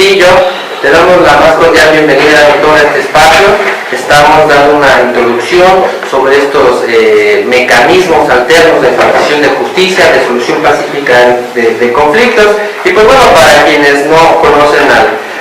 Trujillo. Te damos la más cordial bienvenida a todo este espacio. Estamos dando una introducción sobre estos mecanismos alternos de impartición de justicia, de solución pacífica de conflictos. Y pues bueno, para quienes no conocen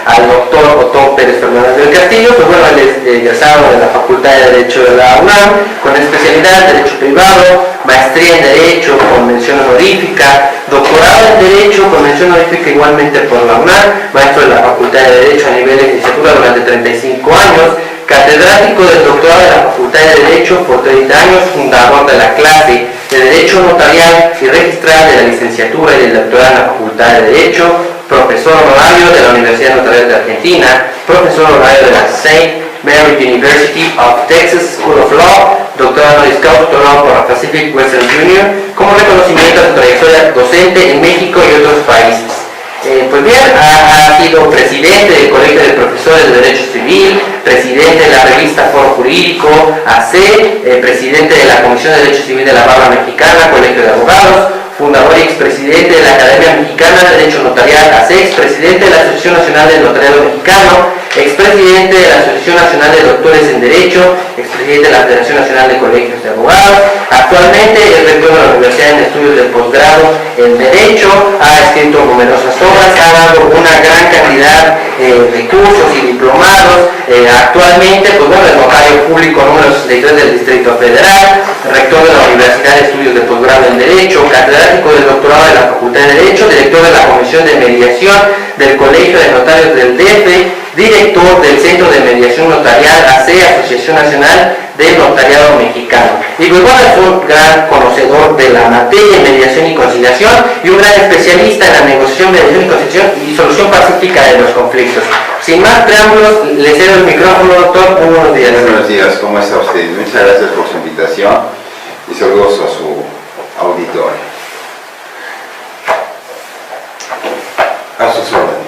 al doctor Otón Pérez Fernández del Castillo, pues bueno, él es egresado de la Facultad de Derecho de la UNAM, con especialidad en Derecho Privado, maestría en Derecho con mención honorífica, doctorado en Derecho con mención honorífica igualmente por la UNAM, maestro de la Facultad de Derecho a nivel de licenciatura durante 35 años, catedrático del doctorado de la Facultad de Derecho por 30 años, fundador de la clase de Derecho Notarial y registral de la licenciatura y del doctorado en la Facultad de Derecho, profesor honorario de la Universidad Notarial de Argentina, profesor honorario de la St. Mary University of Texas School of Law, doctorado honoris causa otorgado por la Pacific Western Junior, como reconocimiento a su trayectoria docente en México y otros países. Pues bien, ha sido presidente del Colegio de Profesores de Derecho Civil, presidente de la revista Foro Jurídico, AC, presidente de la Comisión de Derecho Civil de la Barra Mexicana, Colegio de Abogados, fundador y expresidente de la Academia Mexicana de Derecho Notarial, ACEX, presidente de la Asociación Nacional del Notariado Mexicano, expresidente de la Asociación Nacional de Doctores en Derecho, expresidente de la Federación Nacional de Colegios de Abogados. Actualmente es rector de la Universidad en Estudios de Posgrado en Derecho, ha escrito numerosas obras, ha dado una gran cantidad de cursos y diplomados. Actualmente, pues bueno, es notario público número 63 del Distrito Federal, rector de la Universidad de Estudios de Posgrado en Derecho, catedrático del doctorado de la Facultad de Derecho, director de la Comisión de Mediación del Colegio de Notarios del DF, director del Centro de Mediación Notarial, AC, Asociación Nacional del Notariado Mexicano. Y pues bueno, es un gran conocedor de la materia de mediación y conciliación y un gran especialista en la negociación, mediación y conciliación y solución pacífica de los conflictos. Sin más preámbulos, le cedo el micrófono, doctor. Muy buenos días. Buenos días, ¿cómo está usted? Muchas gracias por su invitación y saludos a su auditorio. A sus órdenes.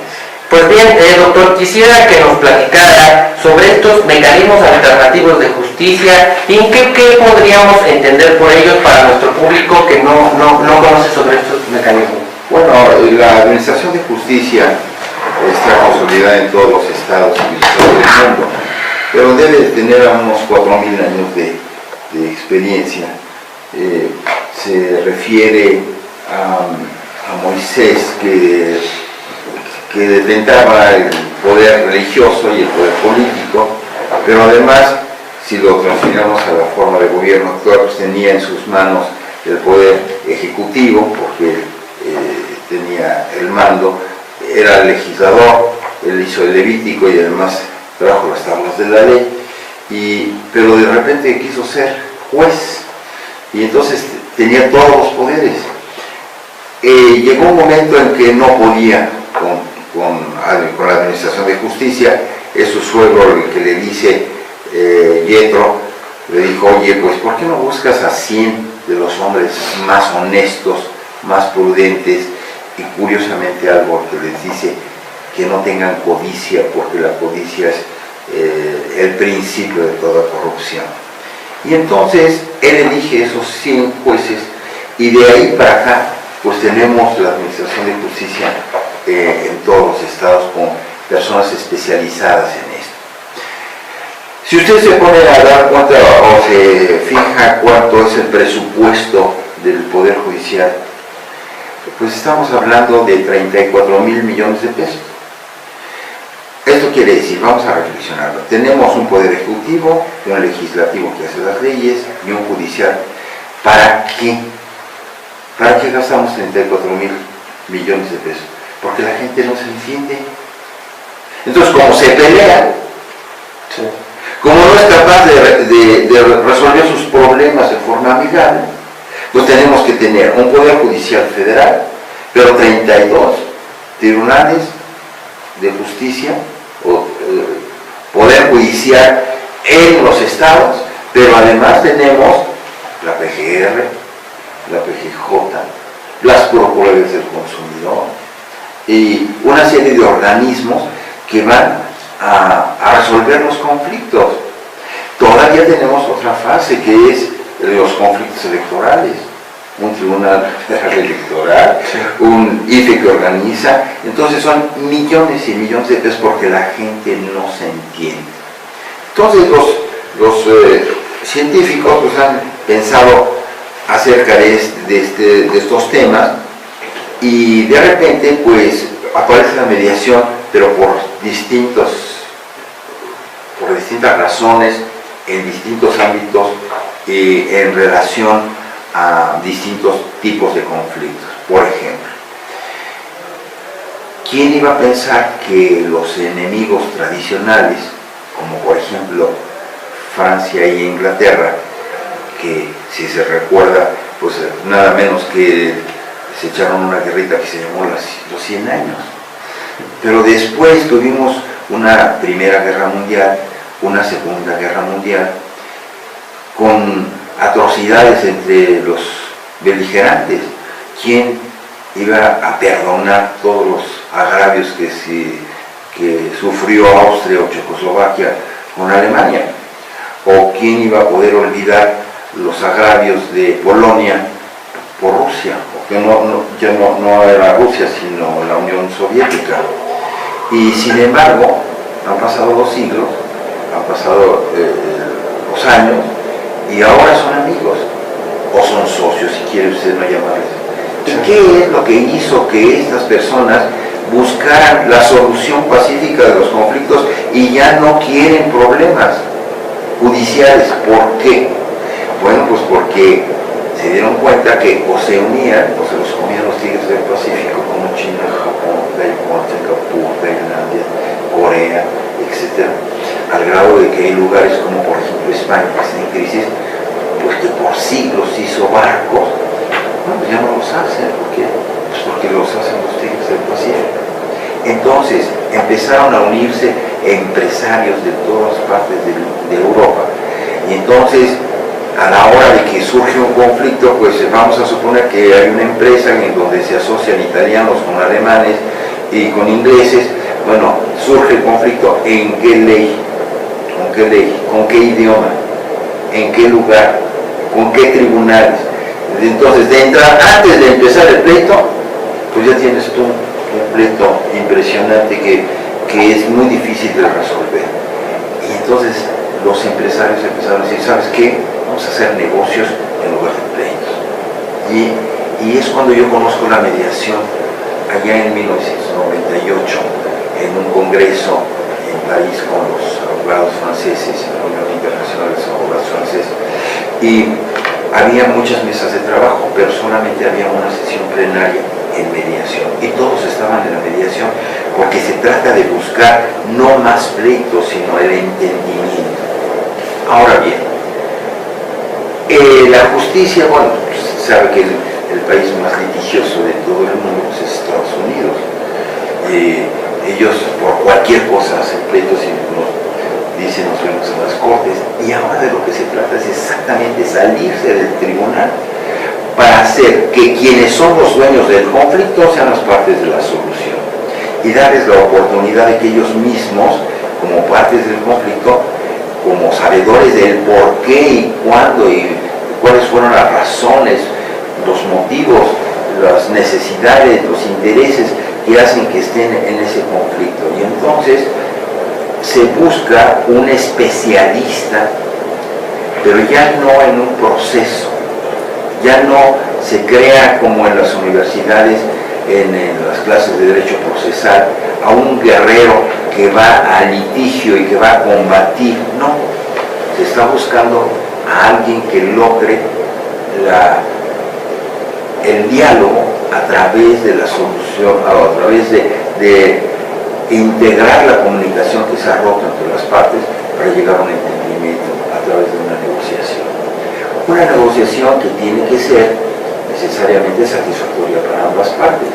Pues bien, doctor, quisiera que nos platicara sobre estos mecanismos alternativos de justicia y qué podríamos entender por ellos para nuestro público que no conoce sobre estos mecanismos. Bueno, la administración de justicia está consolidada en todos los estados civilizados del mundo, pero debe tener unos 4.000 años de experiencia. Se refiere a Moisés que detentaba el poder religioso y el poder político, pero además, si lo transferimos a la forma de gobierno actual, pues tenía en sus manos el poder ejecutivo, porque tenía el mando, era el legislador, él hizo el Levítico y además trajo las tablas de la ley, pero de repente quiso ser juez, y entonces tenía todos los poderes. Llegó un momento en que no podía con la administración de justicia. Es su suegro el que le dice, Yetro, le dijo, oye, pues ¿por qué no buscas a 100 de los hombres más honestos, más prudentes? Y curiosamente algo que les dice, que no tengan codicia, porque la codicia es el principio de toda corrupción. Y entonces él elige esos 100 jueces, y de ahí para acá pues tenemos la administración de justicia en todos los estados con personas especializadas en esto. Si usted se pone a dar cuenta o se fija cuánto es el presupuesto del Poder Judicial, pues estamos hablando de 34.000 millones de pesos. Esto quiere decir, vamos a reflexionarlo, tenemos un Poder Ejecutivo, un Legislativo que hace las leyes y un Judicial. ¿Para qué? ¿Para qué gastamos 34.000 millones de pesos? Porque la gente no se entiende. Entonces, como se pelea, sí, como no es capaz de resolver sus problemas de forma amigable, pues tenemos que tener un Poder Judicial federal, pero 32 tribunales de justicia, o Poder Judicial en los estados, pero además tenemos la PGR, la PGJ, las Procuradurías del Consumidor y una serie de organismos que van a resolver los conflictos. Todavía tenemos otra fase que es los conflictos electorales. un tribunal federal electoral, un IFE que organiza. Entonces son millones y millones de pesos porque la gente no se entiende. Entonces los científicos pues, han pensado acerca de estos temas, y de repente pues aparece la mediación, pero por distintas razones, en distintos ámbitos, en relación a distintos tipos de conflictos. Por ejemplo, ¿quién iba a pensar que los enemigos tradicionales, como por ejemplo Francia e Inglaterra, que si se recuerda, pues nada menos que se echaron una guerrita que se llamó los 100 años, pero después tuvimos una Primera Guerra Mundial, una Segunda Guerra Mundial, con atrocidades entre los beligerantes? ¿Quién iba a perdonar todos los agravios que sufrió Austria o Checoslovaquia con Alemania? ¿O quién iba a poder olvidar los agravios de Polonia por Rusia? Porque ya no era Rusia, sino la Unión Soviética. Y sin embargo, han pasado los siglos, han pasado los años, y ahora son amigos, o son socios, si quiere usted no llamarles. ¿Y qué es lo que hizo que estas personas buscaran la solución pacífica de los conflictos y ya no quieren problemas judiciales? ¿Por qué? Bueno, pues porque se dieron cuenta que o se unían o se los comían los tigres del Pacífico, como China, Japón, Taiwán, Singapur, Tailandia, Corea, etc. Al grado de que hay lugares como por ejemplo España, que está en crisis, pues que por siglos hizo barcos, bueno, ya no los hacen. ¿Por qué? Pues porque los hacen los tigres del Pacífico. Entonces empezaron a unirse empresarios de todas partes de Europa, y entonces a la hora de que surge un conflicto, pues vamos a suponer que hay una empresa en donde se asocian italianos con alemanes y con ingleses. Bueno, surge el conflicto, ¿en qué ley? ¿Con qué ley? ¿Con qué idioma? ¿En qué lugar? ¿Con qué tribunales? Entonces, de entrada, antes de empezar el pleito, pues ya tienes tú un pleito impresionante que es muy difícil de resolver. Y entonces los empresarios empezaron a decir, ¿sabes qué? Vamos a hacer negocios en lugar de pleitos. Y es cuando yo conozco la mediación allá en 1998, en un congreso en París con los abogados franceses, en la Unión Internacional de los Abogados Franceses, y había muchas mesas de trabajo, pero solamente había una sesión plenaria en mediación, y todos estaban en la mediación porque se trata de buscar no más pleitos, sino el entendimiento. Ahora bien, la justicia, bueno, pues, sabe que el país más litigioso de todo el mundo pues, es Estados Unidos. Ellos por cualquier cosa hacen pleitos y nos dicen, nos vemos en las cortes, y ahora de lo que se trata es exactamente salirse del tribunal para hacer que quienes son los dueños del conflicto sean las partes de la solución, y darles la oportunidad de que ellos mismos, como partes del conflicto, como sabedores del por qué y cuándo y cuáles fueron las razones, los motivos, las necesidades, los intereses que hacen que estén en ese conflicto. Y entonces se busca un especialista, pero ya no en un proceso, ya no se crea como en las universidades, en las clases de derecho procesal, a un guerrero que va a litigio y que va a combatir. No, se está buscando a alguien que logre el diálogo a través de la solución, a través de integrar la comunicación que se ha roto entre las partes para llegar a un entendimiento a través de una negociación. Una negociación que tiene que ser necesariamente satisfactoria para ambas partes.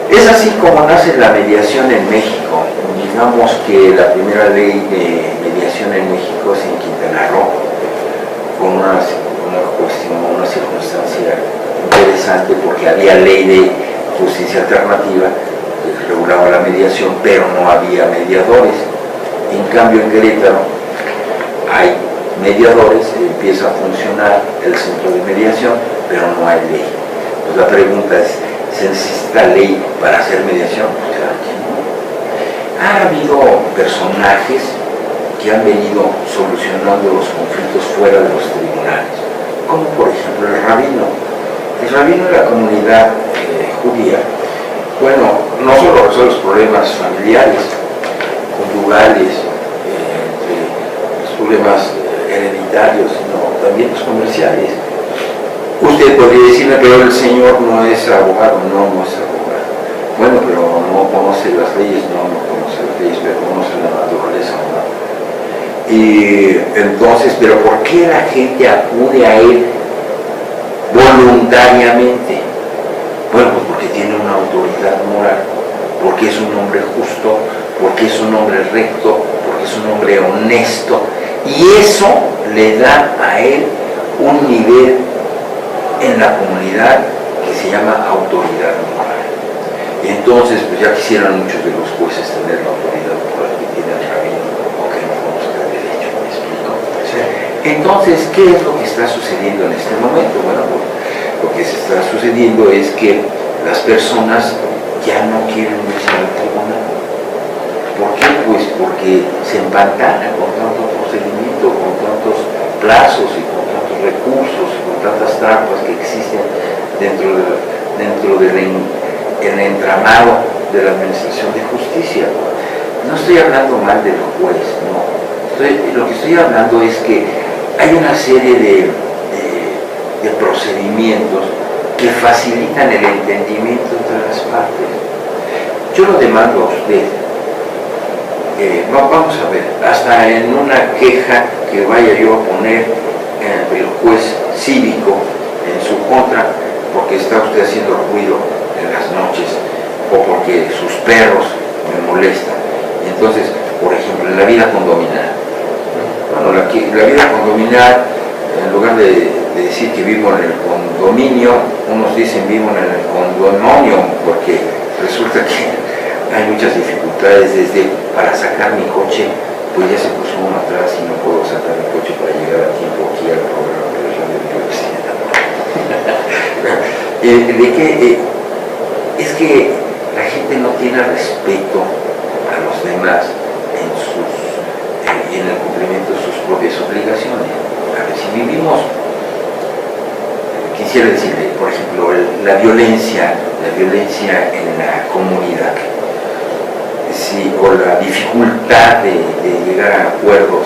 Es así como nace la mediación en México. Digamos que la primera ley de mediación en México es en Quintana Roo, con una cuestión, una circunstancia interesante, porque había ley de justicia alternativa que regulaba la mediación, pero no había mediadores. En cambio, en Querétaro hay mediadores, empieza a funcionar el centro de mediación, pero no hay ley. Pues la pregunta es, ¿se necesita ley para hacer mediación? Pues claro que no. Ha habido personajes que han venido solucionando los conflictos fuera de los tribunales, como por ejemplo el rabino. El rabino de la comunidad judía, bueno, no solo resuelve los problemas familiares, conyugales, los problemas hereditarios, sino también los comerciales. Usted podría decirme, pero el señor no es abogado. No, no es abogado. Bueno, pero no conoce las leyes. No, no conoce las leyes, pero conoce la naturaleza humana. Y entonces, ¿pero por qué la gente acude a él voluntariamente? Bueno, pues porque tiene una autoridad moral, porque es un hombre justo, porque es un hombre recto, porque es un hombre honesto, y eso le da a él un nivel en la comunidad que se llama autoridad moral. Y entonces, pues ya quisieran muchos de los jueces tener la autoridad moral que tiene el rabino, o que no conozca el derecho, ¿me explico? Sí. Entonces, ¿qué es lo que está sucediendo en este momento? Bueno, pues, lo que se está sucediendo es que las personas ya no quieren irse al tribunal. ¿Por qué? Pues porque se empantanan con tanto procedimiento, con tantos plazos y con tantos recursos y con tantas trampas que existen dentro del entramado de la administración de justicia. No estoy hablando mal del juez, no. Lo que estoy hablando es que hay una serie de procedimientos que facilitan el entendimiento entre las partes. Yo lo demando a usted. Vamos a ver, hasta en una queja que vaya yo a poner el juez cívico en su contra porque está usted haciendo ruido en las noches o porque sus perros me molestan. Y entonces, por ejemplo, en la vida condominal. Bueno, la vida condominal, en lugar de decir que vivo en el condominio, unos dicen vivo en el condominio, porque resulta que hay muchas dificultades desde para sacar mi coche, pues ya se puso uno atrás y no puedo sacar mi coche para llegar a tiempo aquí al programa de la universidad. Es que la gente no tiene respeto a los demás en el cumplimiento de sus propias obligaciones. A ver, si vivimos, quisiera decirle, por ejemplo, la violencia en la comunidad, sí, o la dificultad de llegar a acuerdos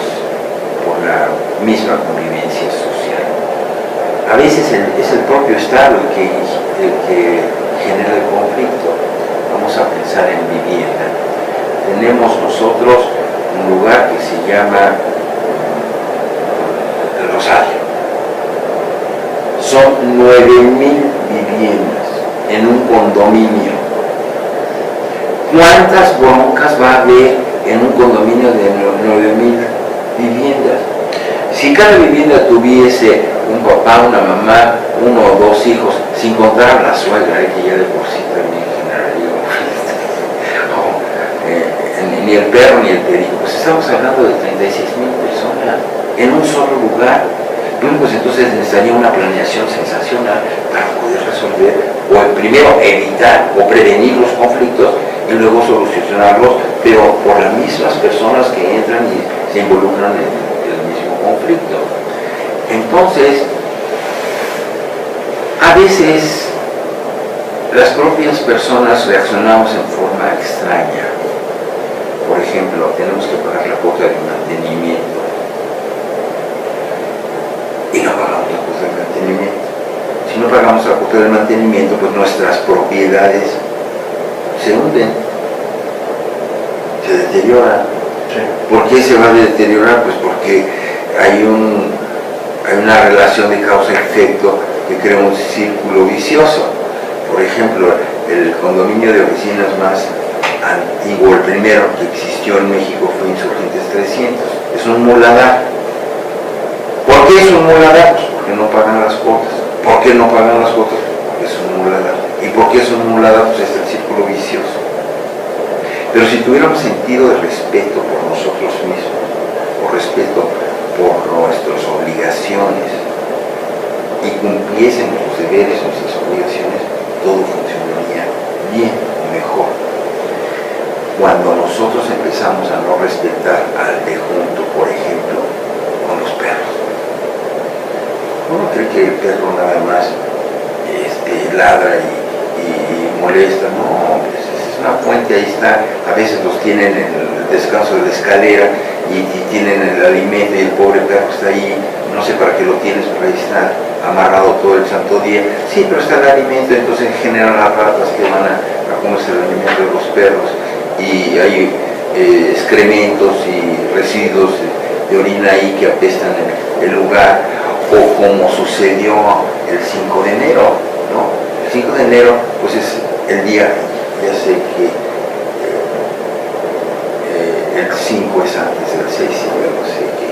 por la misma convivencia social. A veces es el propio Estado el que genera el conflicto. Vamos a pensar en vivienda. Tenemos nosotros un lugar que se llama El Rosario. Son 9,000 viviendas en un condominio. ¿Cuántas broncas va a haber en un condominio de 9,000 viviendas? Si cada vivienda tuviese un papá, una mamá, uno o dos hijos, sin contar a la suegra, que ya de por sí también generaría ni el perro ni el perico, pues estamos hablando de 36,000 personas en un solo lugar. Bueno, pues entonces necesitaría una planeación sensacional para poder resolver, o primero evitar o prevenir los conflictos y luego solucionarlos, pero por las mismas personas que entran y se involucran en el mismo conflicto. Entonces, a veces las propias personas reaccionamos en forma extraña. Por ejemplo, tenemos que pagar la cuota de mantenimiento y no pagamos la cuota de mantenimiento. Si no pagamos la cuota de mantenimiento, pues nuestras propiedades se hunden, se deterioran. Sí. ¿Por qué se va a deteriorar? Pues porque hay una relación de causa-efecto que crea un círculo vicioso. Por ejemplo, el condominio de oficinas más antiguo, el primero que existió en México, fue Insurgentes 300. Es un muladar. ¿Por qué es un muladar? Pues porque no pagan las cuotas. ¿Por qué no pagan las cuotas? Porque es un muladar. ¿Y por qué es un muladar? Pues es el círculo vicioso. Pero si tuviéramos sentido de respeto por nosotros mismos, o respeto por nuestras obligaciones, y cumpliesen nuestros deberes, nuestras obligaciones, todo funcionaría bien, mejor. Cuando nosotros empezamos a no respetar al de junto, por ejemplo, con los perros. Uno cree que el perro nada más ladra y molesta, no, es una fuente, ahí está, a veces los tienen en el descanso de la escalera y tienen el alimento y el pobre perro está ahí, no sé para qué lo tienes, pero ahí está amarrado todo el santo día, sí, pero está el alimento, entonces generan las ratas que van a comerse el alimento de los perros y hay excrementos y residuos de orina ahí que apestan el lugar, o como sucedió el 5 de enero, ¿no? El 5 de enero pues es el día, ya sé que el 5 es antes del 6, yo no sé qué,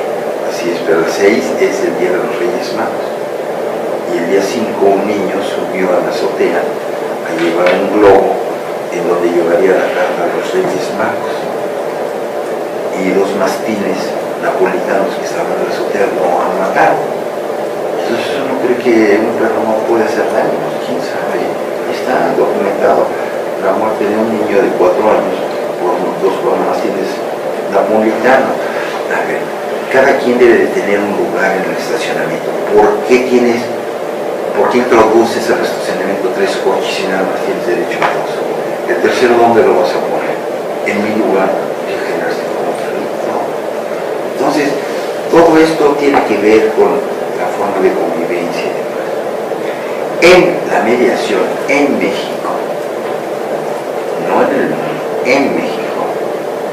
así es, pero el 6 es el día de los Reyes Magos. Y el día 5 un niño subió a la azotea a llevar un globo en donde llevaría la carta a los Reyes Magos. Y dos mastines napolitanos que estaban en la azotea lo han matado. Entonces uno cree que un perro no puede hacer daño, quién sabe. Está documentado la muerte de un niño de 4 años por dos mastines napolitanos. A ver, cada quien debe de tener un lugar en el estacionamiento. ¿Por qué introduces al estacionamiento 3 coches y nada más tienes derecho a 2? El tercero, ¿dónde lo vas a poner? En mi lugar, que generaste conflicto. Entonces, todo esto tiene que ver con la forma de convivencia. En la mediación en México, no en el mundo, en México,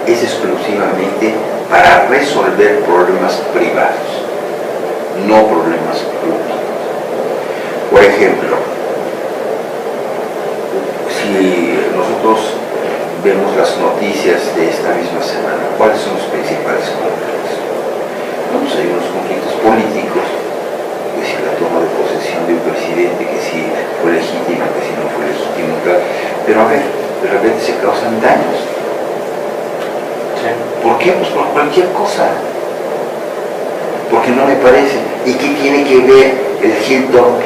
es exclusivamente para resolver problemas privados, no problemas públicos. Por ejemplo, si nosotros vemos las noticias de esta misma semana, ¿cuáles son los principales conflictos? Pues hay unos conflictos políticos, que si la toma de posesión de un presidente, que si fue legítimo, que si no fue legítimo, claro. Pero a ver, de repente se causan daños. ¿Por qué? Pues por cualquier cosa. Porque no me parece. ¿Y qué tiene que ver el Hilton,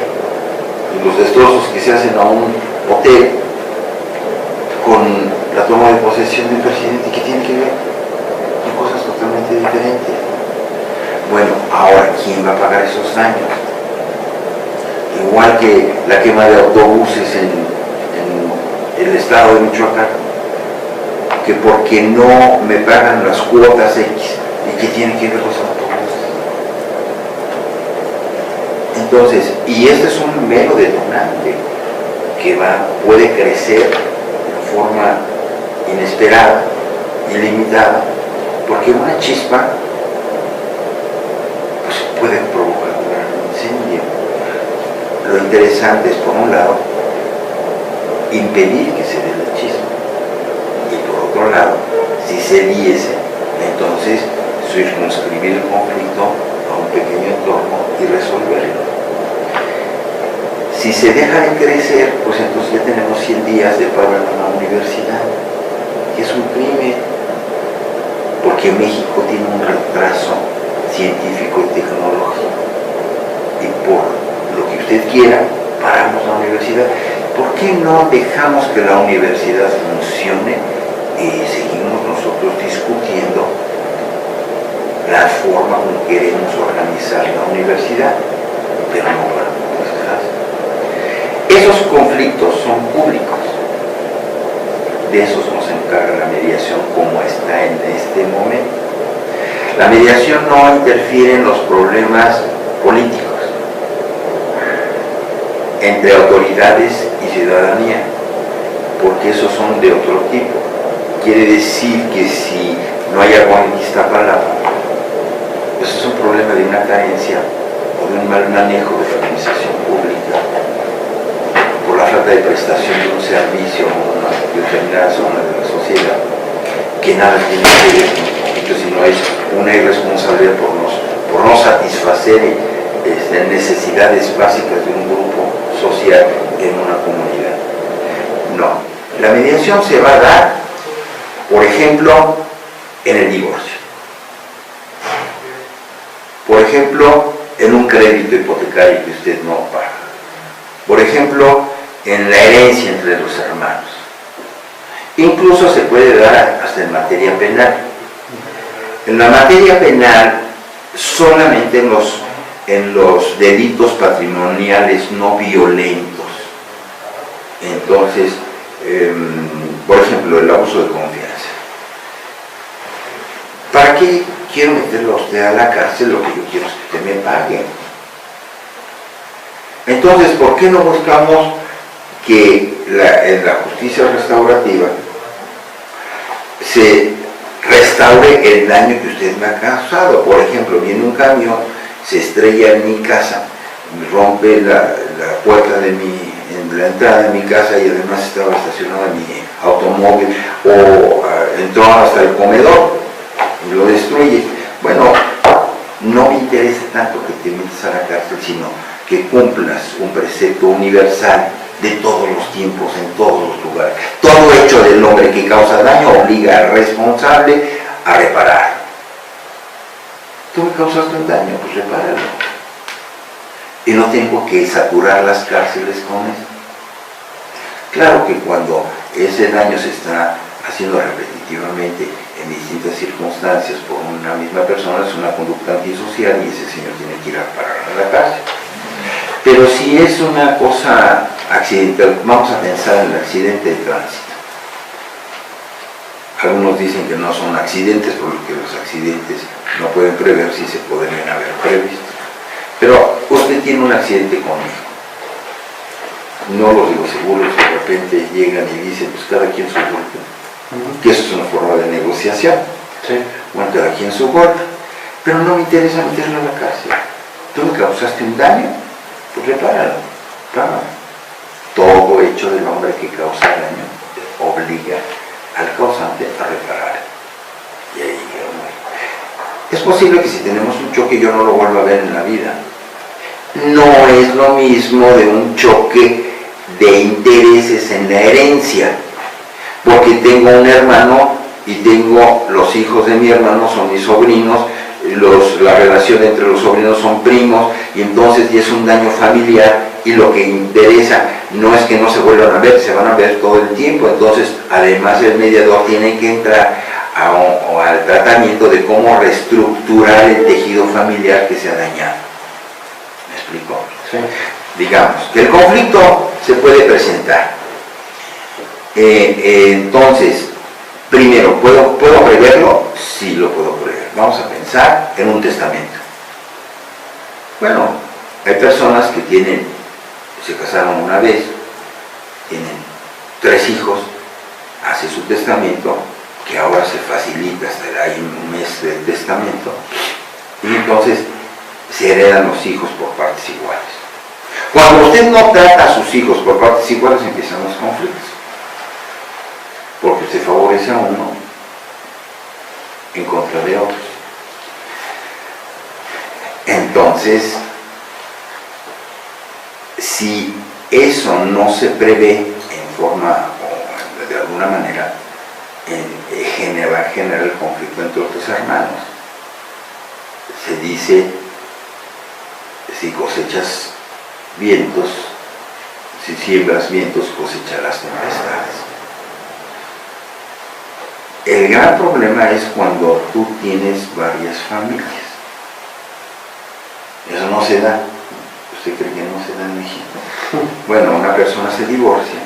los destrozos que se hacen a un hotel, con la toma de posesión de un presidente? ¿Qué tiene que ver? Son cosas totalmente diferentes. Bueno, ahora, ¿quién va a pagar esos daños? Igual que la quema de autobuses en el estado de Michoacán, que porque no me pagan las cuotas X, ¿y qué tiene que ver los autobuses? Entonces, y este es un mero detonante que puede crecer de forma inesperada, ilimitada, porque una chispa pues, puede provocar un gran incendio. Lo interesante es, por un lado, impedir que se dé la chispa, y por otro lado, si se diese, entonces circunscribir el conflicto a un pequeño entorno y resolverlo. Si se deja de crecer, pues entonces ya tenemos 100 días de paro en la universidad, que es un crimen, porque México tiene un retraso científico y tecnológico, y por lo que usted quiera, paramos la universidad. ¿Por qué no dejamos que la universidad funcione y seguimos nosotros discutiendo la forma como queremos organizar la universidad? Pero no para nuestras. Esos conflictos son públicos. De esos nos encarga la mediación como está en este momento. La mediación no interfiere en los problemas políticos entre autoridades y ciudadanía, porque esos son de otro tipo. Quiere decir que si no hay agua en Iztapalapa, pues es un problema de una carencia o de un mal manejo de la administración pública, por la falta de prestación de un servicio o una determinada zona de la sociedad, que nada tiene que ver con el conflicto, sino es una irresponsabilidad por no satisfacer necesidades básicas de un grupo social en una comunidad. No, la mediación se va a dar, por ejemplo, en el divorcio, por ejemplo, en un crédito hipotecario que usted no paga. Por ejemplo, en la herencia entre los hermanos. Incluso se puede dar hasta en materia penal. En la materia penal, solamente en los delitos patrimoniales no violentos. Entonces, por ejemplo, el abuso de confianza. ¿Para qué quiero meterlo a usted a la cárcel? Lo que yo quiero es que usted me pague. Entonces, ¿por qué no buscamos que en la justicia restaurativa se restaure el daño que usted me ha causado? Por ejemplo, viene un camión, se estrella en mi casa, rompe la puerta en la entrada de mi casa y además estaba estacionado mi automóvil, o entró hasta el comedor y lo destruye. Bueno, no me interesa tanto que te metas a la cárcel, sino que cumplas un precepto universal de todos los tiempos, en todos los lugares. Todo hecho del hombre que causa daño obliga al responsable a reparar. Tú me causaste un daño, pues repáralo. Y no tengo que saturar las cárceles con eso. Claro que cuando ese daño se está haciendo repetitivamente en distintas circunstancias por una misma persona, es una conducta antisocial y ese señor tiene que ir a parar a la cárcel. Pero si es una cosa accidental, vamos a pensar en el accidente de tránsito. Algunos dicen que no son accidentes porque los accidentes no pueden prever si se podrían haber previsto. Pero usted tiene un accidente conmigo. No lo digo seguro, si de repente llegan y dicen, pues cada quien su golpe. Que eso es una forma de negociación. Sí. Bueno, cada quien su golpe. Pero no me interesa meterlo a la cárcel. Tú me causaste un daño, pues repáralo. Todo hecho del hombre que causa daño obliga al causante a reparar. Y ahí es posible que si tenemos un choque yo no lo vuelva a ver en la vida. No es lo mismo de un choque de intereses en la herencia, porque tengo un hermano y tengo los hijos de mi hermano, son mis sobrinos, la relación entre los sobrinos son primos, y entonces y es un daño familiar, y lo que interesa no es que no se vuelvan a ver, se van a ver todo el tiempo. Entonces además el mediador tiene que entrar al tratamiento de cómo reestructurar el tejido familiar que se ha dañado. ¿Me explico? Sí. Digamos que el conflicto se puede presentar. Entonces, primero, ¿puedo preverlo? Sí, lo puedo prever. Vamos a pensar en un testamento. Bueno, hay personas que se casaron una vez, tienen 3 hijos, hace su testamento, que ahora se facilita, hasta hay un mes de testamento, y entonces se heredan los hijos por partes iguales. Cuando usted no trata a sus hijos por partes iguales, empiezan los conflictos, porque se favorece a uno en contra de otros. Entonces, si eso no se prevé en forma o de alguna manera, va a generar el conflicto entre otros hermanos. Se dice, si cosechas vientos, si siembras vientos, cosecharás tempestades. El gran problema es cuando tú tienes varias familias. Eso no se da. ¿Usted cree que no se da en México? Bueno, una persona se divorcia,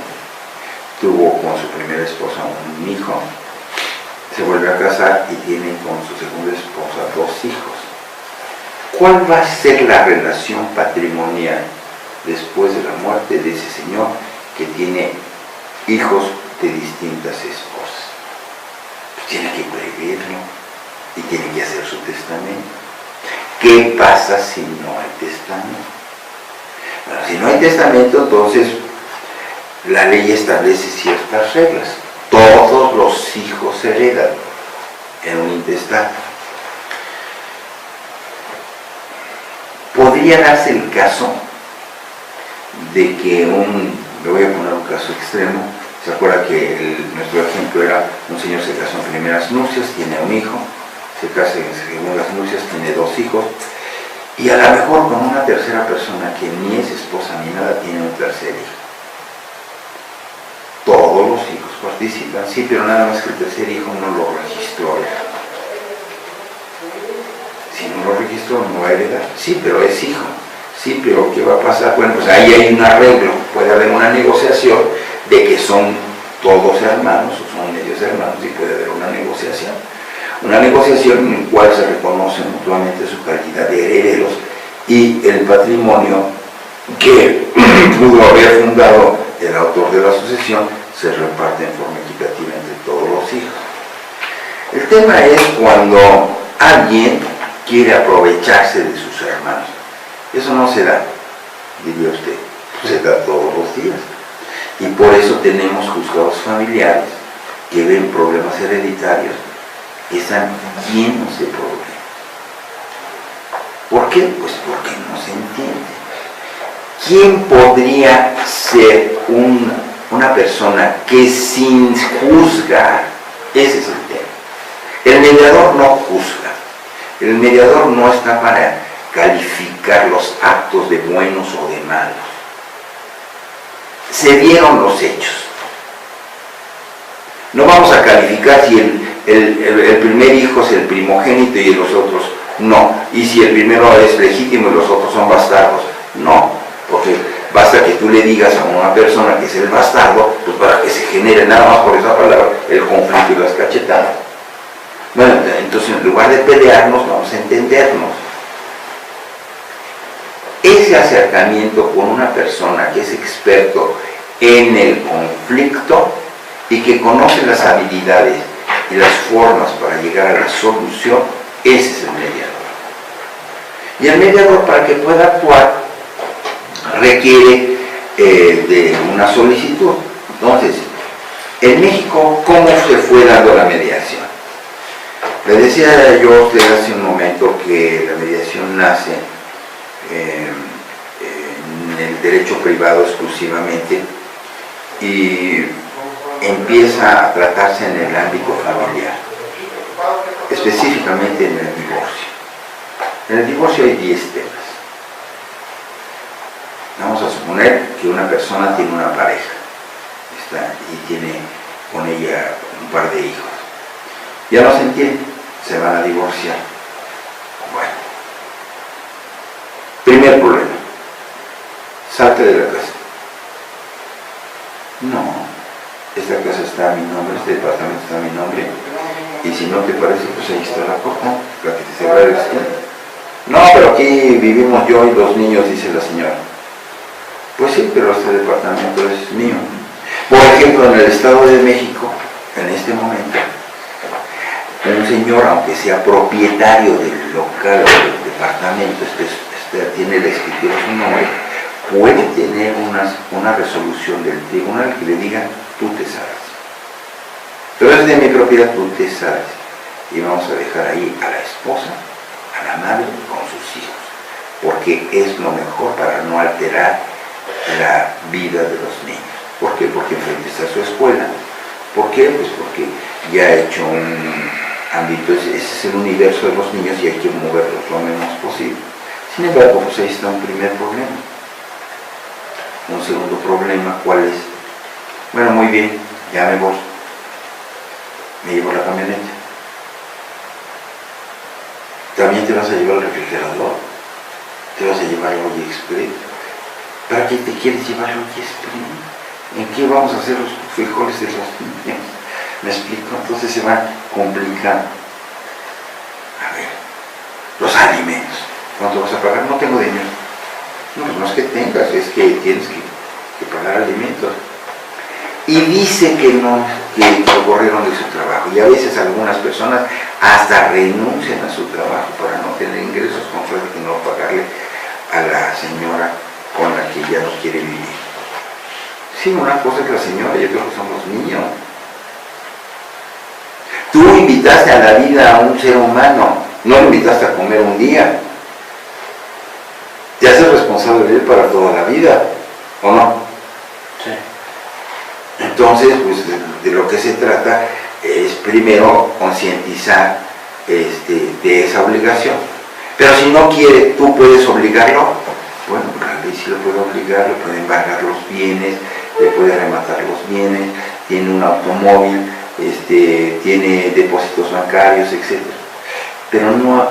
tuvo con su primera esposa un hijo, se vuelve a casar y tiene con su segunda esposa 2 hijos. ¿Cuál va a ser la relación patrimonial después de la muerte de ese señor que tiene hijos de distintas esposas? Pues tiene que preverlo y tiene que hacer su testamento. ¿Qué pasa si no hay testamento? Bueno, si no hay testamento, entonces la ley establece ciertas reglas. Todos los hijos heredan en un intestado. Podría darse el caso de que le voy a poner un caso extremo. ¿Se acuerda que nuestro ejemplo era un señor se casó en primeras nupcias, tiene un hijo, se casa en segundas nupcias, tiene 2 hijos, Y a lo mejor con una tercera persona que ni es esposa ni nada tiene un tercer hijo. Todos los hijos participan, sí, pero nada más que el tercer hijo no lo registró. Si no lo registró, no va a heredar. Sí, pero es hijo. Sí, pero ¿qué va a pasar? Bueno, pues ahí hay un arreglo. Puede haber una negociación de que son todos hermanos o son medios hermanos y puede haber una negociación. Una negociación en la cual se reconoce mutuamente su calidad de herederos y el patrimonio que pudo haber fundado el autor de la sucesión se reparte en forma equitativa entre todos los hijos. El tema es cuando alguien quiere aprovecharse de sus hermanos. Eso no se da, diría usted, se da todos los días. Y por eso tenemos juzgados familiares que ven problemas hereditarios que están llenos de problemas. ¿Por qué? Pues porque no se entiende. ¿Quién podría ser una persona que sin juzgar? Ese es el tema. El mediador no juzga. El mediador no está para calificar los actos de buenos o de malos. Se dieron los hechos. No vamos a calificar si el primer hijo es el primogénito y los otros no. Y si el primero es legítimo y los otros son bastardos. No, porque basta que tú le digas a una persona que es el bastardo, pues para que se genere nada más por esa palabra el conflicto y las cachetadas. Bueno, entonces en lugar de pelearnos, vamos a entendernos. Ese acercamiento con una persona que es experto en el conflicto y que conoce las habilidades y las formas para llegar a la solución, ese es el mediador. Y el mediador, para que pueda actuar, requiere de una solicitud. Entonces, en México, ¿cómo se fue dando la mediación? Le decía yo a usted hace un momento que la mediación nace en el derecho privado exclusivamente y empieza a tratarse en el ámbito familiar, específicamente en el divorcio. En el divorcio hay 10 temas. Vamos a suponer que una persona tiene una pareja y tiene con ella un par de hijos. Ya no se entiende, se van a divorciar. Bueno, primer problema, salte de la casa. No, esta casa está a mi nombre, este departamento está a mi nombre, y si no te parece, pues ahí está la puerta, la que te cierra el esquina. No, pero aquí vivimos yo y 2 niños, dice la señora. Pues sí, pero este departamento es mío. Por ejemplo, en el Estado de México, en este momento, un señor, aunque sea propietario del local o del departamento, tiene la escritura a su nombre, puede tener una resolución del tribunal que le diga, tú te sales. Pero es de mi propiedad, tú te sales. Y vamos a dejar ahí a la esposa, a la madre con sus hijos, porque es lo mejor para no alterar la vida de los niños. ¿Por qué? Porque enfrente está su escuela. ¿Por qué? Pues porque ya ha hecho un ámbito, ese es el universo de los niños y hay que moverlos lo menos posible. Sin embargo, pues ahí está un primer problema. Un segundo problema, ¿cuál es? Bueno, muy bien, ya me voy. Me llevo la camioneta. ¿También te vas a llevar el refrigerador? ¿Te vas a llevar el Oye Express? ¿Para qué te quieres llevar el Oye Express? ¿En qué vamos a hacer los frijoles de los niños? ¿Me explico? Entonces se va complicando. A ver, los alimentos. ¿Cuánto vas a pagar? No tengo dinero. No, pues no es que tengas, es que tienes que pagar alimentos. Y dice que no, que lo corrieron de su trabajo. Y a veces algunas personas hasta renuncian a su trabajo para no tener ingresos con tal de no pagarle a la señora con la que ya no quiere vivir. Sí, una cosa es la señora y otra son los niños. Tú invitaste a la vida a un ser humano, no lo invitaste a comer un día. Te haces responsable de él para toda la vida, ¿o no? Sí. Entonces, pues de lo que se trata es primero concientizar de esa obligación. Pero si no quiere, ¿tú puedes obligarlo? Bueno, la ley sí lo puede obligar, le puede embargar los bienes, le puede arrematar los bienes, tiene un automóvil, tiene depósitos bancarios, etc. Pero no,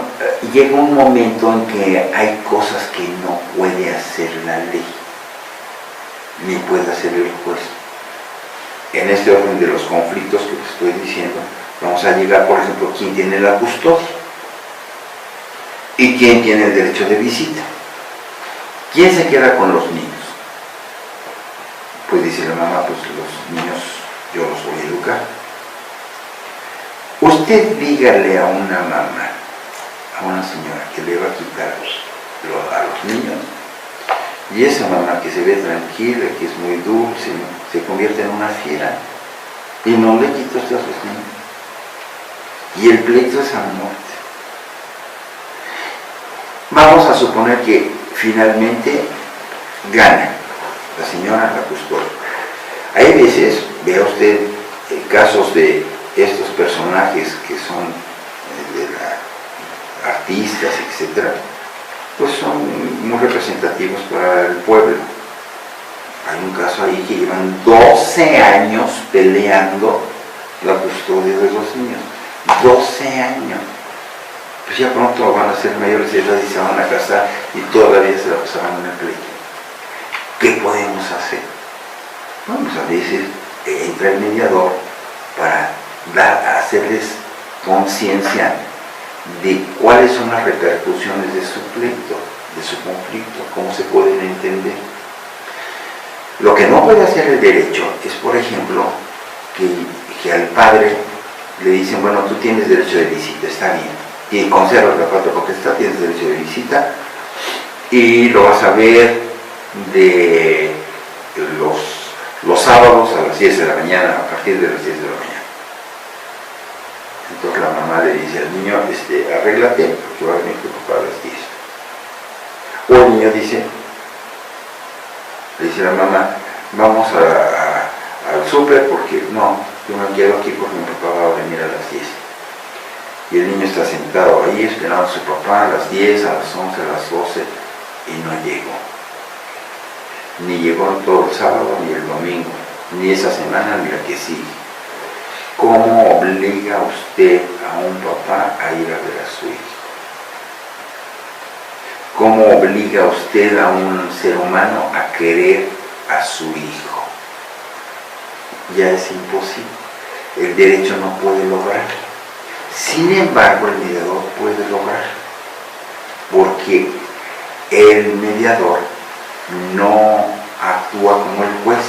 llega un momento en que hay cosas que no puede hacer la ley, ni puede hacer el juez. En este orden de los conflictos que te estoy diciendo, vamos a llegar, por ejemplo, quién tiene la custodia y quién tiene el derecho de visita. ¿Quién se queda con los niños? Pues dice la mamá, pues los niños yo los voy a educar. Usted dígale a una mamá, a una señora, que le va a quitar a los niños, y esa mamá que se ve tranquila, que es muy dulce, se convierte en una fiera, y no le quita usted a los niños. Y el pleito es a muerte. Vamos a suponer que finalmente gana la señora la custodia. Hay veces, vea usted, casos de estos personajes que son artistas, etcétera, pues son muy representativos para el pueblo. Hay un caso ahí que llevan 12 años peleando la custodia de los niños. 12 años. Pues ya pronto van a ser mayores de edad y se van a casar y todavía se la pasaban en el pleito. ¿Qué podemos hacer? Bueno, pues a veces entra el mediador para hacerles conciencia de cuáles son las repercusiones de su pleito, de su conflicto, cómo se pueden entender. Lo que no puede hacer el derecho es, por ejemplo, que al padre le dicen, bueno, tú tienes derecho de visita, está bien, y conservas la patria potestad, tienes derecho de visita, y lo vas a ver de los sábados a las 10 de la mañana, a partir de las 10 de la mañana. Entonces la mamá le dice al niño, arréglate, porque va a venir tu papá a las 10. O el niño le dice a la mamá, vamos al súper porque no, yo me quedo aquí porque mi papá va a venir a las 10. Y el niño está sentado ahí esperando a su papá a las 10, a las 11, a las 12 y no llegó. Ni llegó todo el sábado, ni el domingo, ni esa semana, ni la que sigue. ¿Cómo obliga usted a un papá a ir a ver a su hijo? ¿Cómo obliga usted a un ser humano a querer a su hijo? Ya es imposible. El derecho no puede lograr. Sin embargo, el mediador puede lograr. Porque el mediador no actúa como el juez.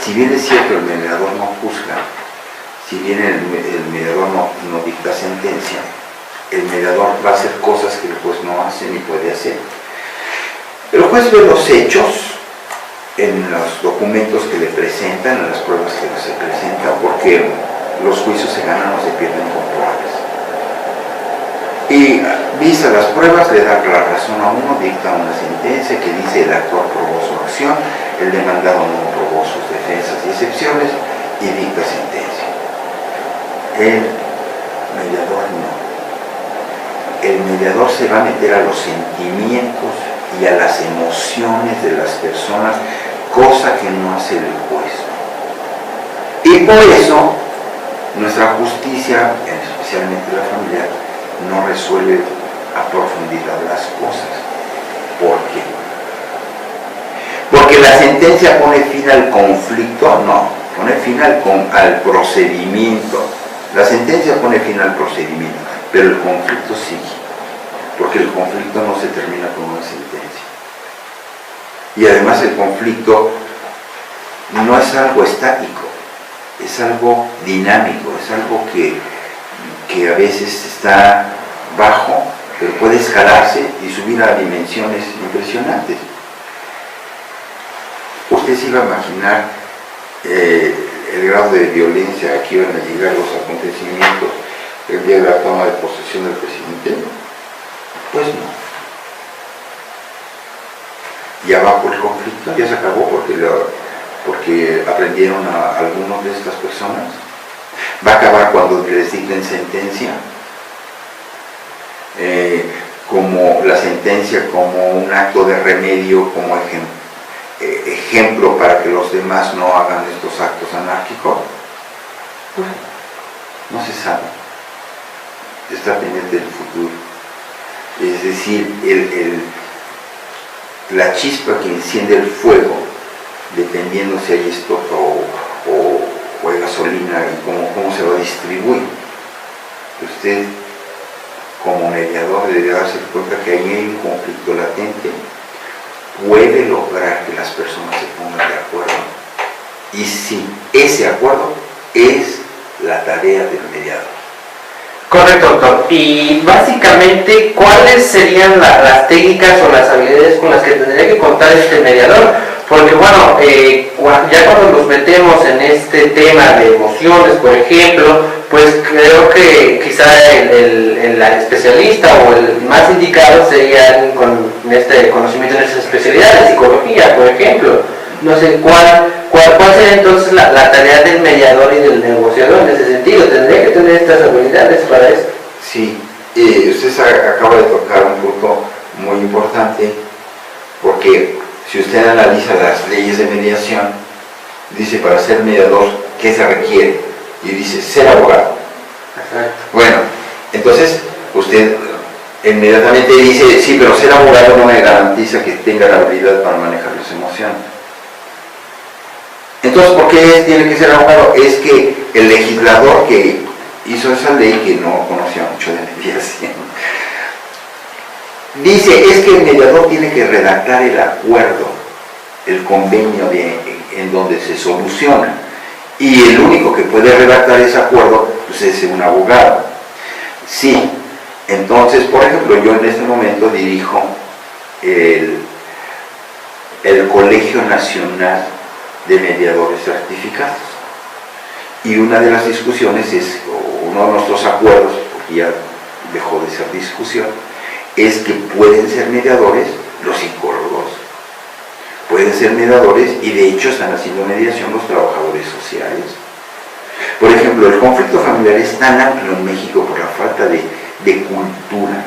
Si bien es cierto, el mediador no juzga, si bien el mediador no dicta sentencia, el mediador va a hacer cosas que el juez no hace ni puede hacer. El juez ve los hechos en los documentos que le presentan, en las pruebas que se presentan, porque los juicios se ganan o se pierden con pruebas. Y vista las pruebas, le da la razón a uno, dicta una sentencia que dice el actor probó su acción, el demandado no probó sus defensas y excepciones y dicta sentencia. El mediador no. El mediador se va a meter a los sentimientos y a las emociones de las personas, cosa que no hace el juez. Y por eso nuestra justicia, especialmente la familiar, no resuelve a profundidad las cosas. ¿Por qué? Porque la sentencia pone fin al conflicto, no, pone fin al procedimiento. La sentencia pone fin al procedimiento, pero el conflicto sigue, porque el conflicto no se termina con una sentencia. Y además el conflicto no es algo estático, es algo dinámico, es algo que a veces está bajo, pero puede escalarse y subir a dimensiones impresionantes. Usted se iba a imaginar el grado de violencia a que iban a llegar los acontecimientos el día de la toma de posesión del presidente. Pues no. Ya va por el conflicto, ya se acabó porque aprendieron a algunos de estas personas. Va a acabar cuando les dicten sentencia. como la sentencia, como un acto de remedio, como ejemplo para que los demás no hagan estos actos anárquicos? No se sabe. Está pendiente del futuro. Es decir, la chispa que enciende el fuego, dependiendo si hay estopa o hay gasolina y cómo se va a distribuir. Usted, como mediador, debe darse cuenta que ahí hay un conflicto latente. Puede lograr que las personas se pongan de acuerdo. Y sí, ese acuerdo es la tarea del mediador. Correcto, doctor. Y básicamente, ¿cuáles serían las técnicas o las habilidades con las que tendría que contar este mediador? Porque bueno, ya cuando nos metemos en este tema de emociones, por ejemplo, pues creo que quizá el especialista o el más indicado sería alguien con este conocimiento en esas especialidades, psicología, por ejemplo. No sé, ¿cuál sería entonces la tarea del mediador y del negociador en ese sentido? ¿Tendría que tener estas habilidades para eso? Sí, usted acaba de tocar un punto muy importante, porque si usted analiza las leyes de mediación, dice para ser mediador, ¿qué se requiere? Y dice, ser abogado. Exacto. Bueno, entonces usted inmediatamente dice, sí, pero ser abogado no me garantiza que tenga la habilidad para manejar las emociones. Entonces, ¿por qué tiene que ser abogado? Es que el legislador que hizo esa ley, que no conocía mucho de mediación, dice, es que el mediador tiene que redactar el acuerdo, el convenio en donde se soluciona. Y el único que puede redactar ese acuerdo, pues, es un abogado. Sí, entonces, por ejemplo, yo en este momento dirijo el Colegio Nacional de Mediadores Certificados. Y una de las discusiones es, uno de nuestros acuerdos, porque ya dejó de ser discusión, es que pueden ser mediadores los psicólogos, pueden ser mediadores, y de hecho están haciendo mediación los trabajadores sociales. Por ejemplo, el conflicto familiar es tan amplio en México por la falta de cultura,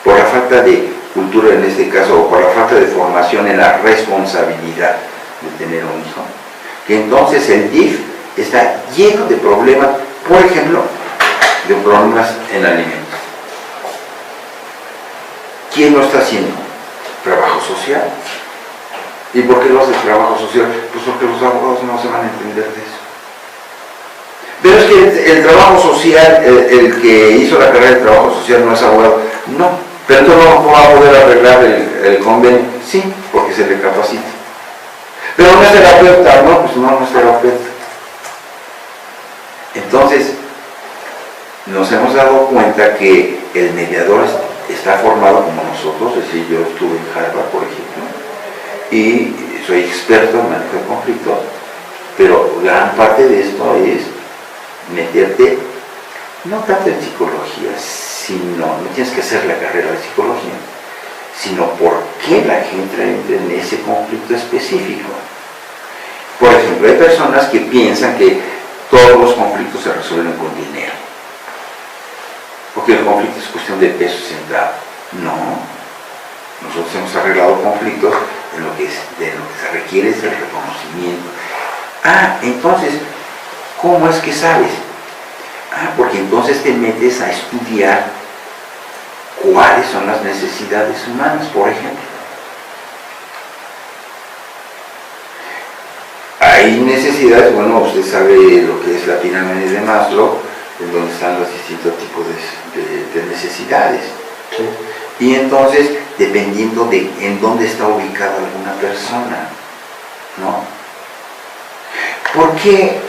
por la falta de cultura en este caso, o por la falta de formación en la responsabilidad de tener un hijo, que entonces el DIF está lleno de problemas, por ejemplo, de problemas en alimentos. ¿Quién lo está haciendo? Trabajo social. ¿Y por qué lo hace trabajo social? Pues porque los abogados no se van a entender de eso. Pero es que el trabajo social, el que hizo la carrera de trabajo social no es abogado. No, pero entonces no va a poder arreglar el convenio. Sí, porque se le capacita. Pero no es terapeuta, no, pues no es terapeuta. Entonces, nos hemos dado cuenta que el mediador está formado como nosotros, es decir, yo estuve en Harvard, por ejemplo, y soy experto en manejo de conflictos, pero gran parte de esto es meterte, no tanto en psicología, sino, no tienes que hacer la carrera de psicología, sino por qué la gente entra en ese conflicto específico. Por ejemplo, hay personas que piensan que todos los conflictos se resuelven con dinero, porque el conflicto es cuestión de peso centavo. No, nosotros hemos arreglado conflictos de lo que se requiere es el reconocimiento. Ah, entonces, ¿cómo es que sabes? Ah, porque entonces te metes a estudiar cuáles son las necesidades humanas, por ejemplo. Hay necesidades, bueno, usted sabe lo que es la pirámide de Maslow, en donde están los distintos tipos de necesidades. Sí. Y entonces, dependiendo de en dónde está ubicada alguna persona, ¿no? ¿Por qué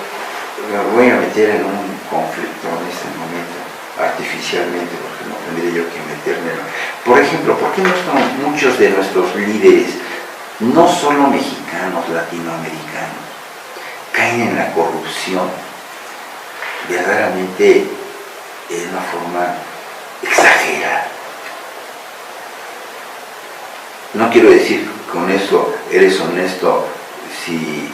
me voy a meter en un conflicto en este momento, artificialmente, porque no tendría yo que meterme? Por ejemplo, ¿por qué muchos de nuestros líderes, no solo mexicanos, latinoamericanos, caen en la corrupción verdaderamente de una forma exagerada? No quiero decir con eso eres honesto si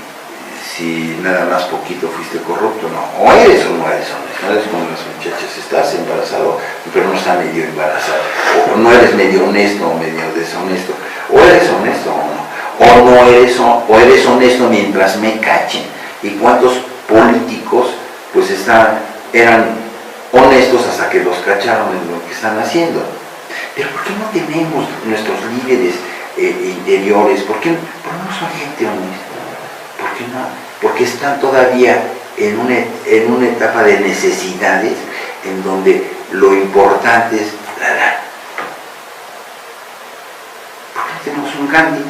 si nada más poquito fuiste corrupto, no. O eres o no eres honesto. No eres como las muchachas, estás embarazado, pero no está medio embarazado. O no eres medio honesto o medio deshonesto. O eres honesto o no. O no eres, o eres honesto mientras me cachen. ¿Y cuántos políticos pues eran honestos hasta que los cacharon en lo que están haciendo? Pero ¿por qué no tenemos nuestros líderes interiores? ¿Por qué no son gente honesta? ¿Por qué no? Porque están todavía en una etapa de necesidades en donde lo importante es la lana. ¿Por qué no tenemos un Gandhi?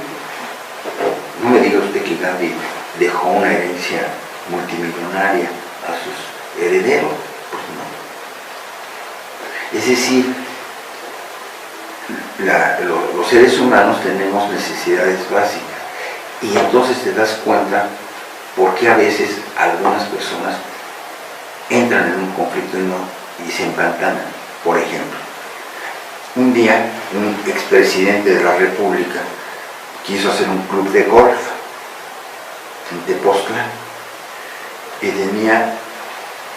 No me diga usted que Gandhi dejó una herencia multimillonaria a sus herederos. Pues no. Es decir, los seres humanos tenemos necesidades básicas y entonces te das cuenta por qué a veces algunas personas entran en un conflicto y se empantanan. Por ejemplo, un día un expresidente de la República quiso hacer un club de golf en Tepoztlán y tenía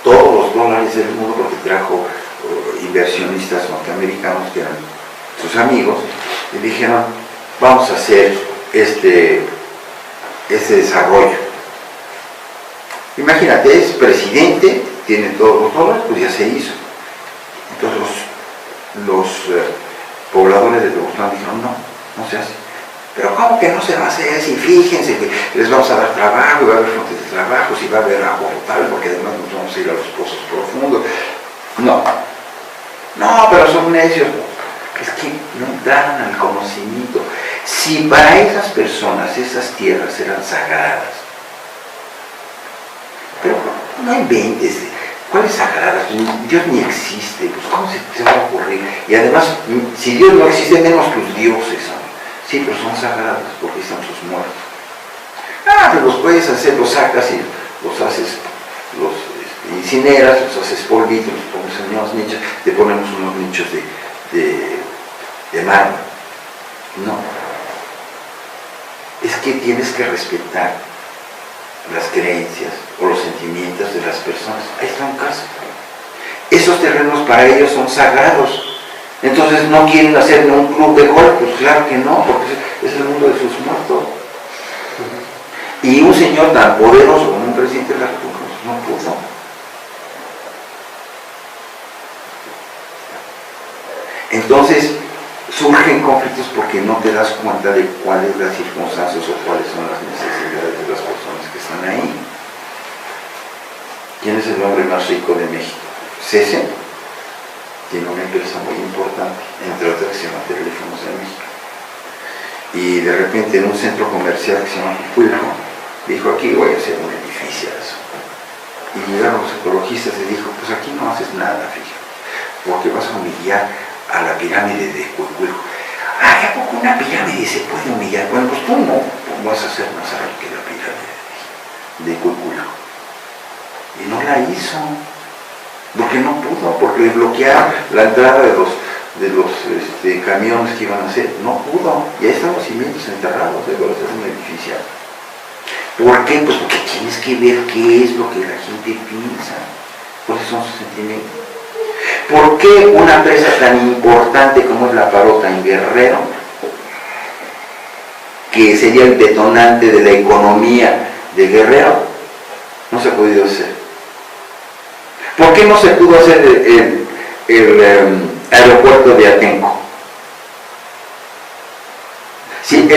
todos los dólares del mundo porque trajo inversionistas norteamericanos que eran sus amigos y dijeron, vamos a hacer este desarrollo. Imagínate, es presidente, tiene todos los dólares, pues ya se hizo. Entonces los pobladores de Tepoztlán dijeron, no se hace. Pero ¿cómo que no se va a hacer? Si fíjense que les vamos a dar trabajo, y va a haber fuentes de trabajo, y va a haber agua potable, porque además nos vamos a ir a los pozos profundos. No, pero son necios. Es que no entraron al conocimiento. Si para esas personas esas tierras eran sagradas, pero no inventes, ¿cuáles sagradas? Dios ni existe, pues ¿cómo se va a ocurrir? Y además, si Dios no existe, tenemos tus dioses, ¿no? Sí, pero son sagradas porque están sus muertos. Pues los puedes hacer, los sacas y los haces, los incineras, los haces polvitos, los pones en unos nichos, te ponemos unos nichos de mármol. No. Es que tienes que respetar las creencias o los sentimientos de las personas. Ahí está un caso. Esos terrenos para ellos son sagrados. Entonces no quieren hacer un club de golf, pues claro que no, porque es el mundo de sus muertos. Y un señor tan poderoso como un presidente de la República no pudo. Entonces surgen conflictos porque no te das cuenta de cuáles son las circunstancias o cuáles son las necesidades de las personas que están ahí. ¿Quién es el hombre más rico de México? César. Tiene una empresa muy importante, entre otras que se llama Teléfonos de México. Y de repente en un centro comercial que se llama Cuilco, dijo, aquí voy a hacer un edificio. Y llegaron los ecologistas y dijo, pues aquí no haces nada, fíjate, porque vas a humillar a la pirámide de Cuilco. ¿A poco una pirámide se puede humillar? Bueno, pues tú no vas a ser más alto que la pirámide de Cuilco. Y no la hizo. Porque no pudo, porque bloquearon la entrada de los camiones que iban a hacer, no pudo, y ahí están los cimientos enterrados, para hacer un edificio. ¿Por qué? Pues porque tienes que ver qué es lo que la gente piensa, cuáles son sus sentimientos. ¿Por qué una empresa tan importante como es la Parota en Guerrero, que sería el detonante de la economía de Guerrero, no se ha podido hacer? ¿Por qué no se pudo hacer el aeropuerto de Atenco? Sí,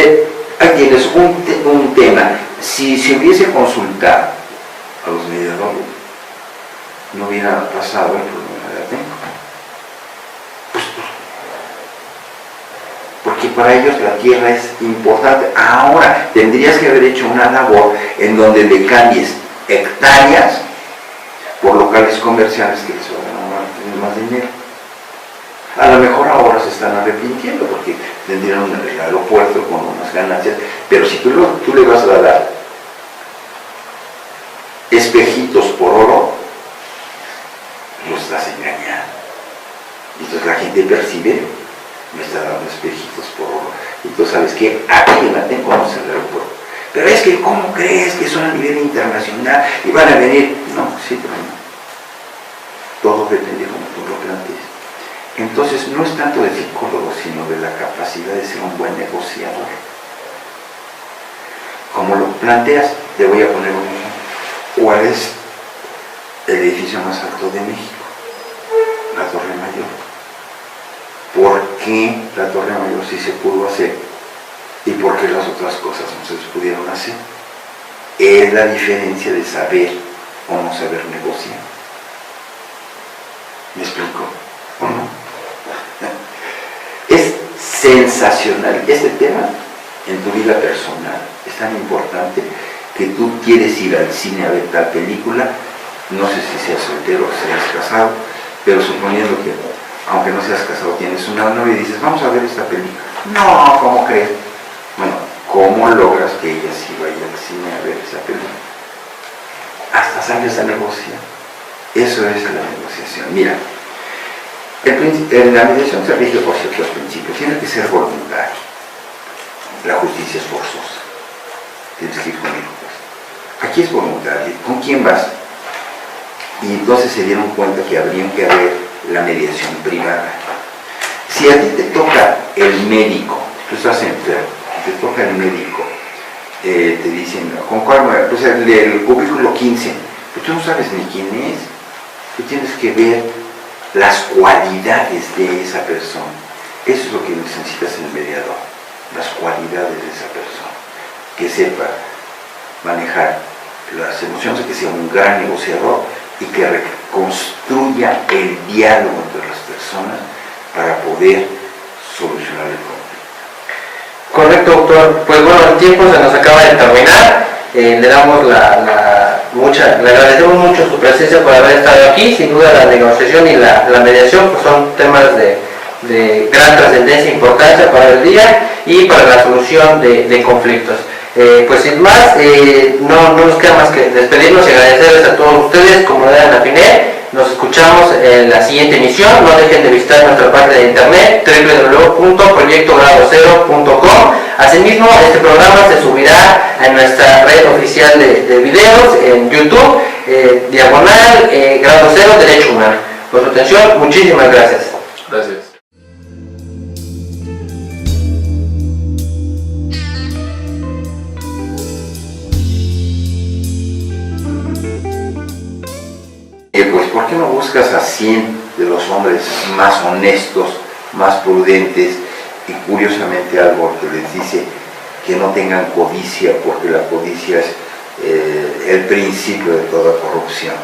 ahí tienes un tema. Si se hubiese consultado a los mediadores, no hubiera pasado el problema de Atenco. Porque para ellos la tierra es importante. Ahora tendrías que haber hecho una labor en donde le cambies hectáreas por locales comerciales que les van a tener más dinero. A lo mejor ahora se están arrepintiendo porque tendrían el aeropuerto con unas ganancias, pero si tú le vas a dar espejitos por oro, lo estás engañando. Entonces la gente percibe, me está dando espejitos por oro. Entonces, ¿sabes qué? Aquí en Atenco no es el aeropuerto. Pero es que, ¿cómo crees que son a nivel internacional y van a venir? No, sí, pero no. Todo depende de cómo tú lo plantees. Entonces, no es tanto del psicólogo, sino de la capacidad de ser un buen negociador. Como lo planteas, te voy a poner un ejemplo. ¿Cuál es el edificio más alto de México? La Torre Mayor. ¿Por qué la Torre Mayor sí se pudo hacer y por qué las otras cosas no se pudieron hacer? Es la diferencia de saber o no saber negociar. ¿Me explico? ¿O no? Es sensacional. Este tema en tu vida personal es tan importante que tú quieres ir al cine a ver tal película, no sé si seas soltero o seas casado, pero suponiendo que aunque no seas casado tienes una novia y dices, vamos a ver esta película. No, ¿cómo crees? Bueno, ¿cómo logras que ella sí vaya al cine a ver esa película? Hasta sales a negociar. Eso es la negociación. Mira, la mediación se rige por ciertos principios. Tiene que ser voluntario. La justicia es forzosa. Tienes que ir conmigo. Pues. Aquí es voluntario. ¿Con quién vas? Y entonces se dieron cuenta que habría que haber la mediación privada. Si a ti te toca el médico, tú estás enfermo, te toca el médico, te dicen, ¿con cuál? Pues el cubículo 15, pues tú no sabes ni quién es. Tú tienes que ver las cualidades de esa persona. Eso es lo que necesitas en el mediador, las cualidades de esa persona, que sepa manejar las emociones, que sea un gran negociador y que reconstruya el diálogo entre las personas para poder solucionar el conflicto. Correcto, doctor. Pues bueno, el tiempo se nos acaba de terminar. Le damos le agradecemos mucho su presencia por haber estado aquí. Sin duda la negociación y la mediación pues son temas de gran trascendencia e importancia para el día y para la solución de conflictos. Pues sin más, no nos queda más que despedirnos y agradecerles a todos ustedes, Comunidad Anafined. Nos escuchamos en la siguiente emisión. No dejen de visitar nuestra página de internet www.proyectogradocero.com. Asimismo, este programa se subirá a nuestra red oficial de videos en YouTube, diagonal Grado Cero Derecho Humano. Por su atención, muchísimas gracias. Gracias. Pues, ¿por qué no buscas a 100 de los hombres más honestos, más prudentes y curiosamente algo que les dice que no tengan codicia, porque la codicia es el principio de toda corrupción?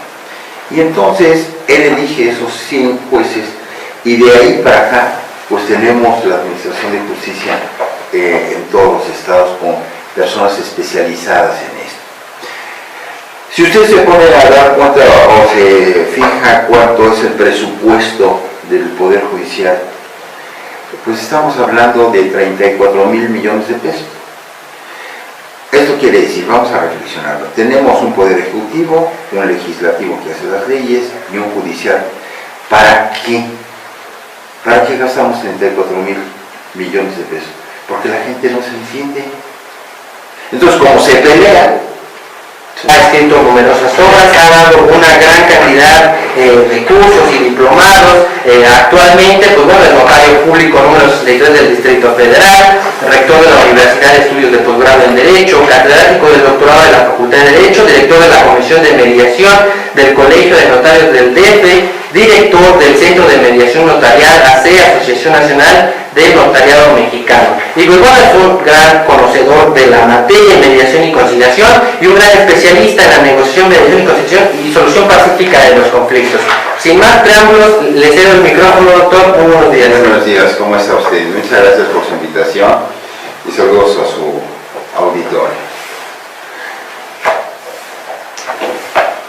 Y entonces él elige esos 100 jueces y de ahí para acá pues tenemos la Administración de Justicia en todos los estados con personas especializadas en esto. Si usted se pone a dar cuenta o se fija cuánto es el presupuesto del Poder Judicial, pues estamos hablando de 34,000 millones de pesos. Esto quiere decir, vamos a reflexionarlo, tenemos un Poder Ejecutivo, un Legislativo que hace las leyes y un Judicial. ¿Para qué? ¿Para qué gastamos 34,000 millones de pesos? Porque la gente no se entiende. Entonces, como se pelea, ha escrito numerosas obras, ha dado una gran cantidad de cursos y diplomados. Actualmente, pues bueno, es notario público número 63 del Distrito Federal, rector de la Universidad de Estudios de Posgrado en Derecho, catedrático del doctorado de la Facultad de Derecho, director de la Comisión de Mediación del Colegio de Notarios del DF, director del Centro de Mediación Notarial, Asociación Nacional del Notariado Mexicano. Y pues bueno, es un gran conocedor de la materia de mediación y conciliación y un gran especialista en la negociación, mediación y conciliación y solución pacífica de los conflictos. Sin más preámbulos, le cedo el micrófono, doctor. Muy buenos días. Buenos días, ¿cómo está usted? Muchas gracias por su invitación y saludos a su auditorio.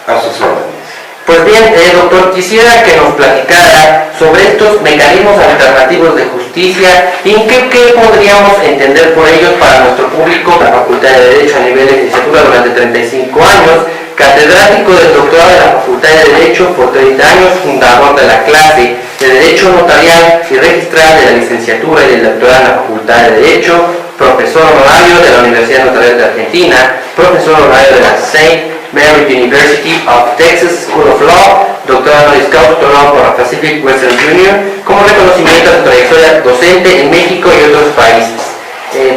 A sus órdenes. Pues bien, doctor, quisiera que nos platicara sobre estos mecanismos alternativos de justicia y qué podríamos entender por ellos para nuestro público. La Facultad de Derecho a nivel de licenciatura durante 35 años, catedrático del doctorado de la Facultad de Derecho por 30 años, fundador de la clase de Derecho Notarial y registral de la licenciatura y del doctorado en la Facultad de Derecho, profesor honorario de la Universidad Notarial de Argentina, profesor honorario de la St. Mary University of Texas School of Law, doctor honoris causa otorgado por la Pacific Western Junior, como reconocimiento a su trayectoria docente en México y otros países.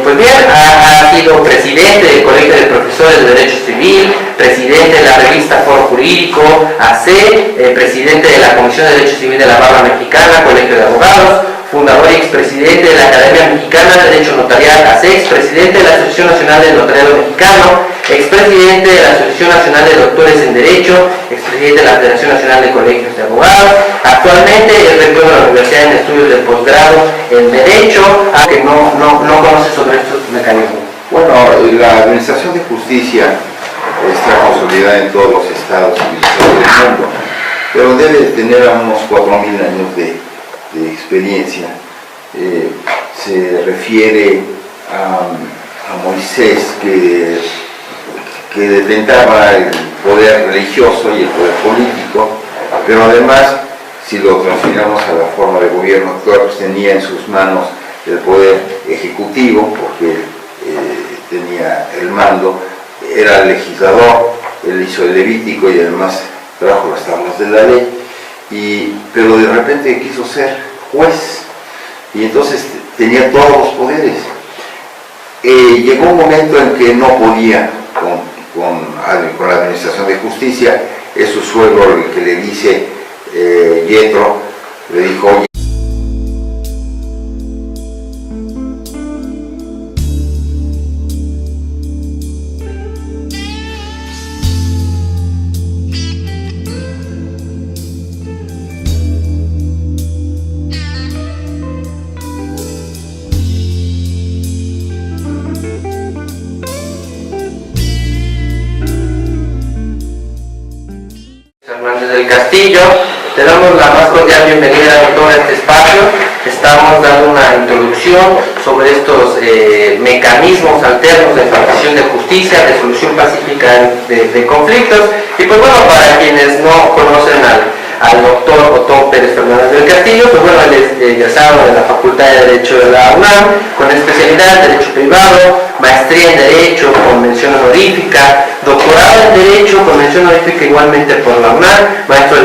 Pues bien, ha sido presidente del Colegio de Profesores de Derecho Civil, presidente de la revista Foro Jurídico, AC, presidente de la Comisión de Derecho Civil de la Barra Mexicana, Colegio de Abogados, fundador y expresidente de la Academia Mexicana de Derecho Notarial, ACEX, presidente de la Asociación Nacional del Notariado Mexicano, expresidente de la Asociación Nacional de Doctores en Derecho, expresidente de la Federación Nacional de Colegios de Abogados. Actualmente es rector de la Universidad en Estudios de Posgrado en Derecho, aunque no conoce sobre estos mecanismos. Bueno, la Administración de Justicia está consolidada en todos los estados civilizados del mundo, pero debe tener unos 4.000 años de experiencia. Se refiere a Moisés que detentaba el poder religioso y el poder político, pero además, si lo transferimos a la forma de gobierno actual, pues tenía en sus manos el poder ejecutivo, porque tenía el mando, era legislador, él hizo el Levítico y además trajo las tablas de la ley. Pero de repente quiso ser juez y entonces tenía todos los poderes. Llegó un momento en que no podía con la Administración de Justicia. Es su suegro el que le dice, Yetro, le dijo: oye, Hernández del Castillo, te damos la más cordial bienvenida a todo este espacio. Estamos dando una introducción sobre estos mecanismos alternos de impartición de justicia, de solución pacífica de conflictos. Y pues bueno, para quienes no conocen al doctor Otón Pérez Fernández del Castillo, pues bueno, él es egresado de la Facultad de Derecho de la UNAM, con especialidad en Derecho Privado, maestría en Derecho con mención honorífica, doctorado en Derecho con mención honorífica igualmente por la UNAM, maestro